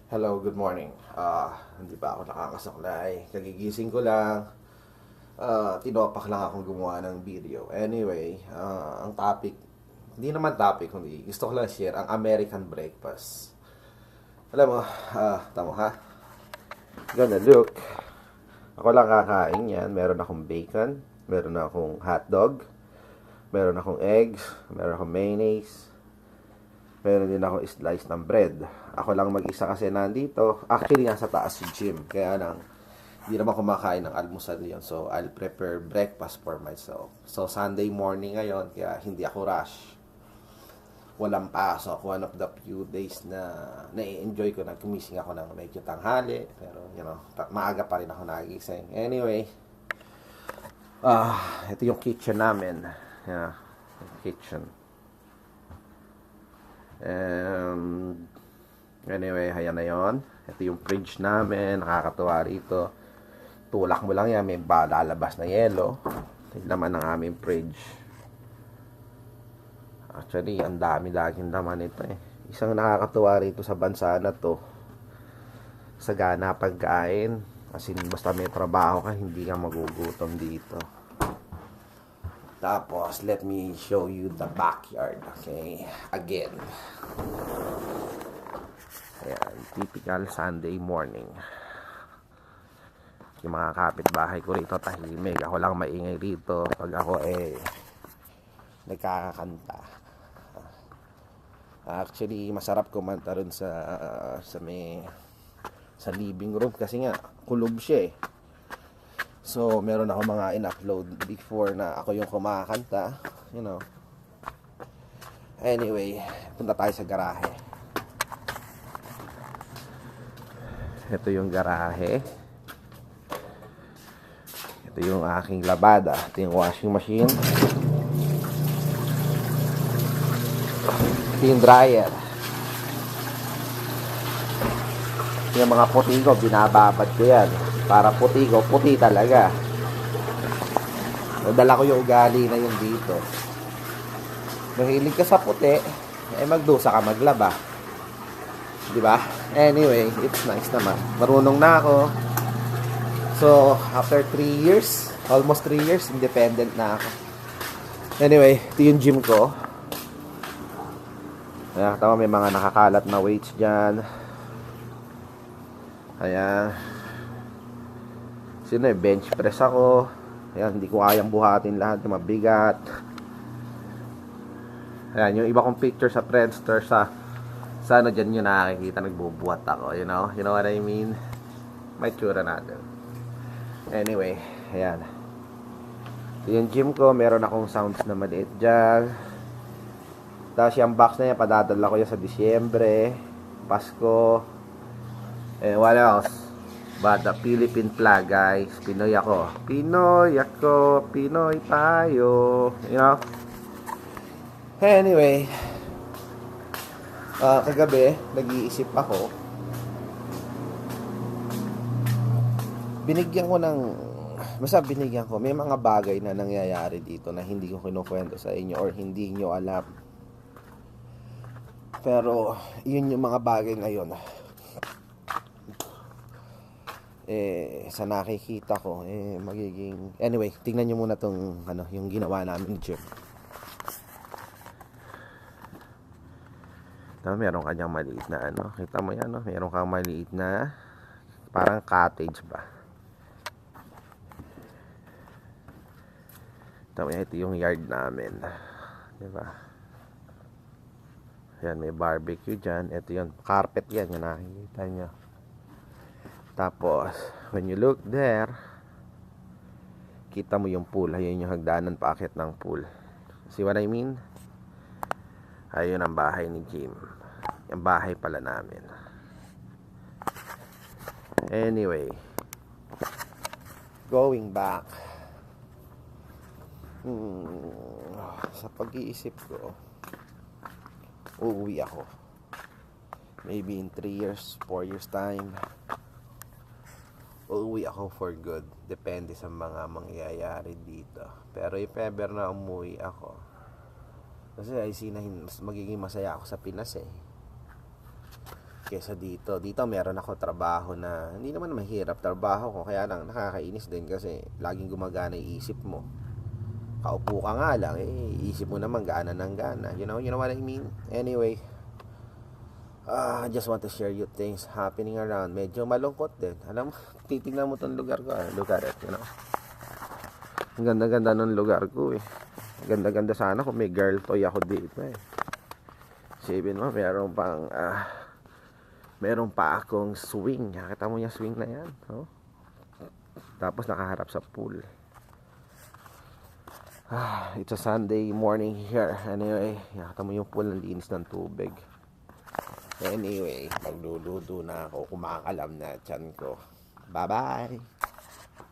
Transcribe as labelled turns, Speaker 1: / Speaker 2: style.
Speaker 1: Hello, good morning. Hindi pa ako nakakasaklay. Kagigising ko lang. Tinopak lang akong gumawa ng video. Anyway, ang topic, hindi naman topic, kundi gusto ko lang share ang American breakfast. Alam mo, tamo ha? Gonna look. Ako lang kakain yan. Meron akong bacon, meron akong hotdog, meron akong eggs, meron akong mayonnaise, meron din ako slice ng bread. Ako lang mag-isa kasi nandito. Actually, nasa taas si Jim. Kaya lang, hindi naman kumakain ng almusal yun. So, I'll prepare breakfast for myself. So, Sunday morning ngayon, kaya hindi ako rush. Walang pasok. One of the few days na na-enjoy ko na gumising ako ng medyo tanghali. Pero, maaga pa rin ako nagising. Anyway, ito yung kitchen namin. Yeah, kitchen. Anyway, ayan na yun. Ito yung fridge namin. Nakakatuwa rito. Tulak mo lang yan. May lalabas na yelo. Ito naman ang aming fridge. Actually, ang dami laging naman ito eh. Isang nakakatuwa rito sa bansa na to. Sagana pagkain. As in, basta may trabaho ka, hindi ka magugutom dito. Tapos, let me show you the backyard. Okay? Again. Ayan, typical Sunday morning. Yung mga kapitbahay ko rito tahimik. Ako lang maingay rito pag ako nagkakakanta. Actually, masarap kumanta rin sa living room kasi nga kulob siya eh. So, meron ako mga in-upload before na ako yung kumakanta, Anyway, punta tayo sa garahe. Ito yung garahe. Ito yung aking labada. Ito yung washing machine. Ito yung dryer. Yung mga puti ko, binababad ko yan. Para puti ko, puti talaga. Nadala ko yung ugali na yung dito. Mahilig ka sa puti, magdusa ka maglaba. Diba? Anyway, it's nice naman. Marunong na ako. So, after 3 years, almost 3 years, independent na ako. Anyway, ito yung gym ko. Ayan, tama, may mga nakakalat na weights dyan. Ayan. Sino bench press ako. Ayan, hindi ko kayang buhatin lahat ng mabigat. Ayan, yung iba kong picture sa Friendster sana dyan nyo nakikita nagbubuhat ako, you know what I mean? May tsura natin. Anyway, ayan. So, yung gym ko, meron akong sounds na maliit dyan. Tapos yung box na yan, padadala ko yan sa Disyembre, Pasko, what else? But the Philippine flag, guys. Pinoy ako. Pinoy ako. Pinoy tayo. Anyway. Kagabi, nag-iisip ako. Binigyan ko. May mga bagay na nangyayari dito na hindi ko kinukwento sa inyo or hindi nyo alam. Pero, yun yung mga bagay ngayon. Sa nakikita ko magiging anyway, tingnan niyo muna tong yung ginawa namin gym. Meron kanyang maliit na kita mo yan, meron kang maliit na parang cottage ba. Ito yung yard namin, di ba? Yan, may barbecue dyan. Ito yung carpet yan, yung nakikita nyo. Tapos, when you look there, kita mo yung pool. Ayun yung hagdanan paakyat ng pool. See what I mean? Ayun ang bahay ni Jim. Yung bahay pala namin. Anyway, going back. Sa pag-iisip ko, uuwi ako. Maybe in 3 years, 4 years time. Uuwi ako for good. Depende sa mga mangyayari dito. Pero if ever na umuwi ako, kasi I see na mas magiging masaya ako sa Pinas eh. kesa dito. Dito meron ako trabaho na hindi naman mahirap trabaho ko, kaya lang nakakainis din kasi laging gumagana yung isip mo. Kaupo ka nga lang, isip mo naman gana ng gana. You know what I mean? Anyway, I just want to share you things happening around. Medyo malungkot din. Alam mo, titignan mo tong lugar ko. Look at it, you know. Ang ganda-ganda ng lugar ko eh. Ganda-ganda sana kung may girl toy ako dito eh. Sipin mo, meron pa akong swing. Nakita mo yung swing na yan? Oh? Tapos nakaharap sa pool. It's a Sunday morning here. Anyway, nakita mo yung pool, ng linis ng tubig. Anyway, magluluto na ako, kumakalam na tiyan ko. Bye-bye!